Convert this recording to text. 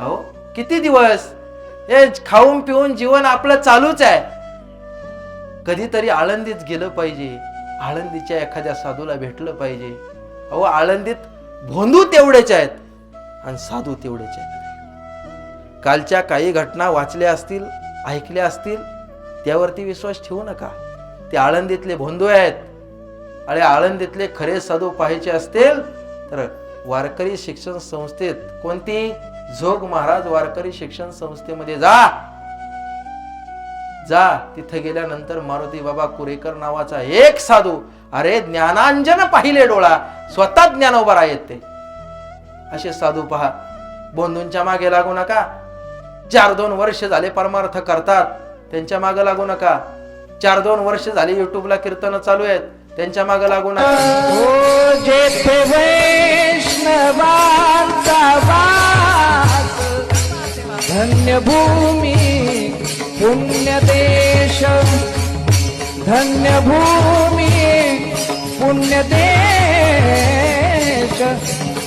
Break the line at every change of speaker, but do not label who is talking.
अहो किती दिवस हे खाऊन पिऊन जीवन आपलं चालूच आहे. कधीतरी आळंदीत गेलं पाहिजे, आळंदीच्या एखाद्या साधूला भेटलं पाहिजे. अहो आळंदीत भोंदू तेवढेच आहेत आणि साधू तेवढेच आहेत. कालच्या काही घटना वाचल्या असतील, ऐकल्या असतील, त्यावरती विश्वास ठेवू नका. ते आळंदीतले भोंदू आहेत. अरे आळंदीतले खरे साधू पाहायचे असतील तर वारकरी शिक्षण संस्थेत, कोणती, जोग महाराज वारकरी शिक्षण संस्थेमध्ये जा. तिथे गेल्यानंतर मारुती बाबा कुरेकर नावाचा एक साधू, अरे ज्ञानांजन पाहिले डोळा, स्वतः ज्ञानोबा आहेत ते. असे साधू पहा. बोंधूंच्या मागे लागू नका. 4-2 वर्ष झाले परमार्थ करतात, त्यांच्या मागे लागू नका. 4-2 वर्ष झाली युट्यूबला कीर्तन चालू आहेत, त्यांच्या मागे लागू नका.
जेथे वैष्णवांचा वास, धन्य भूमी पुण्य देश, धन्य भूमी पुण्य देश.